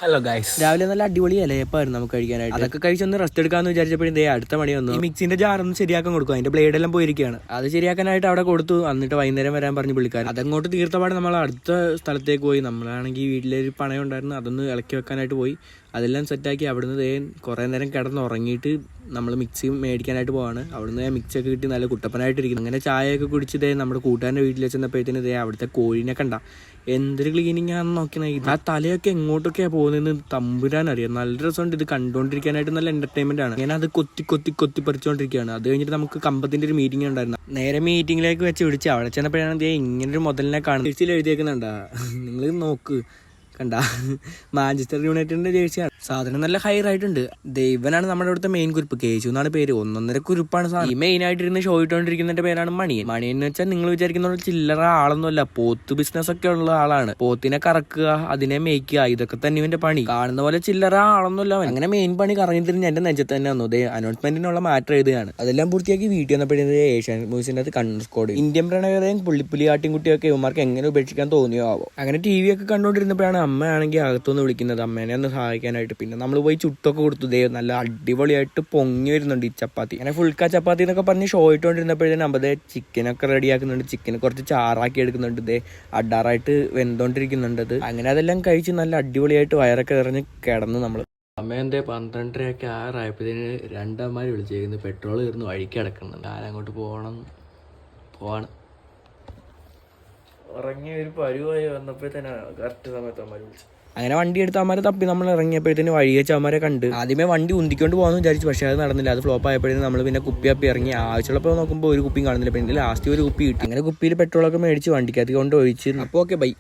Hello guys, രാവിലെ നല്ല അടിപൊളി ഇലയപ്പായിരുന്നു നമുക്ക് കഴിക്കാനായിട്ട്. അതൊക്കെ കഴിച്ചൊന്ന് റെസ്റ്റ് എടുക്കാന്ന് വിചാരിച്ചപ്പോഴും അടുത്ത മണി വന്നു. ഈ മിക്സിന്റെ ജാറൊന്ന് ശരിയാക്കാൻ കൊടുക്കും, അതിന്റെ ബ്ലേഡ് എല്ലാം പോയിരിക്കുകയാണ്. അത് ശരിയാക്കാനായിട്ട് അവിടെ കൊടുത്തു. എന്നിട്ട് വൈകുന്നേരം വരാൻ പറഞ്ഞു പുള്ളിക്കാരൻ. അതങ്ങോട്ട് തീർത്തപാട് നമ്മൾ അടുത്ത സ്ഥലത്തേക്ക് പോയി. നമ്മളാണെങ്കിൽ വീട്ടിലൊരു പണയം ഉണ്ടായിരുന്നു, അതൊന്ന് ഇളക്കി വെക്കാനായിട്ട് പോയി. അതെല്ലാം സെറ്റാക്കി അവിടുന്ന് കുറേ നേരം കിടന്നുറങ്ങിയിട്ട് നമ്മൾ മിക്സി മേടിക്കാനായിട്ട് പോവാണ്. അവിടുന്ന് മിക്സിയൊക്കെ കിട്ടി നല്ല കുട്ടപ്പനായിട്ടിരിക്കുന്നു. അങ്ങനെ ചായയൊക്കെ കുടിച്ച് നമ്മുടെ കൂട്ടുകാരൻ്റെ വീട്ടിൽ ചെന്നപ്പോഴത്തേന് അവിടുത്തെ കോഴിനെ കണ്ട എന്തൊരു ക്ലീനിങ് ആണെന്ന് നോക്കിയാൽ ആ തലയൊക്കെ എങ്ങോട്ടൊക്കെയാണ് പോകുന്നതെന്ന് തമ്പുരാൻ അറിയാം. നല്ല രസമുണ്ട് ഇത് കണ്ടുകൊണ്ടിരിക്കാനായിട്ട്, നല്ല എന്റർടൈൻമെന്റ് ആണ്. ഞാൻ അത് കൊത്തി പറിച്ചുകൊണ്ടിരിക്കുകയാണ്. അത് കഴിഞ്ഞിട്ട് നമുക്ക് കമ്പത്തിന്റെ ഒരു മീറ്റിംഗ് ഉണ്ടായിരുന്നു. നേരെ മീറ്റിംഗിലേക്ക് വെച്ച് വിളിച്ച് അവിടെ ചെന്നപ്പോഴാണ് ഇങ്ങനൊരു മുതലിനെ കാണുന്നത്. ജേഴ്സിയിൽ എഴുതിയേക്കുന്നുണ്ടാ, നിങ്ങൾ നോക്ക് കണ്ട, മാഞ്ചസ്റ്റർ യുണൈറ്റഡിന്റെ ജേഴ്സിയാണ്. സാധനം നല്ല ഹൈർ ആയിട്ടുണ്ട്. ഇവനാണ് നമ്മുടെ ഇവിടുത്തെ മെയിൻ കുരിപ്പ്. കേശു എന്നാണ് പേര്. 1.5 കുരിപ്പാണ് സാധനം. ഈ മെയിൻ ആയിട്ടിരുന്ന് ഷോ ഇട്ടുകൊണ്ടിരിക്കുന്നതിന്റെ പേരാണ് മണിയൻ. മണിയൻ എന്ന് വെച്ചാൽ നിങ്ങൾ വിചാരിക്കുന്ന ചില്ലറ ആളൊന്നുമല്ല, പോത്ത് ബിസിനസ് ഒക്കെ ഉള്ള ആളാണ്. പോത്തിനെ കറക്കുക, അതിനെ മേയ്ക്കുക, ഇതൊക്കെ തന്നെ ഇവന്റെ പണി. കാണുന്ന പോലെ ചില്ലറ ആളൊന്നുമല്ല. അങ്ങനെ മെയിൻ പണി കറങ്ങി തിരിഞ്ഞ് എന്റെ നെഞ്ചത്ത് തന്നെ വന്നു. അനൗൺസ്മെന്റിനുള്ള മാറ്റർ എഴുതുകയാണ്. അതെല്ലാം പൂർത്തിയാക്കി വീട്ടിൽ വന്നപ്പോഴേ ഏഷ്യാനെറ്റ് മൂവീസിന്റെ അത് കണ്ണൂർ സ്കോഡ് ഇന്ത്യൻ പ്രണയകഥയും പുള്ളിപ്പുലി ആട്ടിൻകുട്ടിയൊക്കെ ഇവന്മാർക്ക് എങ്ങനെ ഉപേക്ഷിക്കാൻ തോന്നിയോ ആവോ. അങ്ങനെ ടി വി ഒക്കെ കണ്ടുകൊണ്ടിരുന്നപ്പോഴാണ് അമ്മയാണെങ്കിൽ അകത്തുനിന്ന് വിളിക്കുന്നത്, അമ്മേനെ ഒന്ന് സഹായിക്കാനായിട്ട്. പിന്നെ നമ്മൾ പോയി ചുട്ടൊക്കെ കൊടുത്തു. നല്ല അടിപൊളിയായിട്ട് പൊങ്ങി വരുന്നുണ്ട് ഈ ചപ്പാത്തി. അങ്ങനെ ഫുൾക്ക ചപ്പാത്തി എന്നൊക്കെ പറഞ്ഞ് ഷോ ഇട്ടുകൊണ്ടിരുന്നപ്പോഴത്തേനും അമ്പത് ചിക്കനൊക്കെ റെഡിയാക്കുന്നുണ്ട്. ചിക്കൻ കുറച്ച് ചാറാക്കി എടുക്കുന്നുണ്ട്. അഡാറായിട്ട് വെന്തോണ്ടിരിക്കുന്നുണ്ട്. അങ്ങനെ അതെല്ലാം കഴിച്ച് നല്ല അടിപൊളിയായിട്ട് വയറൊക്കെ നിറഞ്ഞ് കിടന്ന് നമ്മൾ. അമ്മ 12:30 ആയപ്പോഴത്തേന് രണ്ടമ്മമാർ വിളിച്ചേക്കുന്നു. പെട്രോൾ തീർന്ന് വഴിക്ക് കിടക്കുന്നുണ്ട്. അങ്ങോട്ട് പോവാണ്. ഇറങ്ങിയ ഒരു പരുവായി വന്നപ്പോഴത്തേനാ കറക്റ്റ് സമയത്ത് അമ്മമാർ വിളിച്ചു. അങ്ങനെ വണ്ടി എടുത്ത് അമ്മമാരെ തപ്പി നമ്മൾ ഇറങ്ങിയപ്പോഴത്തേന് വഴി വെച്ച് അമ്മമാരെ കണ്ട്. ആദ്യമേ വണ്ടി ഉന്തിക്കൊണ്ട് പോകാമെന്ന് വിചാരിച്ചു, പക്ഷേ അത് നടന്നില്ല. അത് ഫ്ലോപ്പ് ആയപ്പോഴത്തേന് നമ്മൾ പിന്നെ കുപ്പി ഇറങ്ങി. ആവശ്യമുള്ളപ്പോൾ നോക്കുമ്പോൾ ഒരു കുപ്പിയും കാണുന്നില്ല. പിന്നെ ലാസ്റ്റ് ഒരു കുപ്പി കിട്ടി. അങ്ങനെ കുപ്പിയിൽ പെട്രോളൊക്കെ മേടിച്ച് വണ്ടിക്കകത്ത് കൊണ്ട് ഒഴിച്ച്. അപ്പോൾ ഓക്കെ, ബൈ.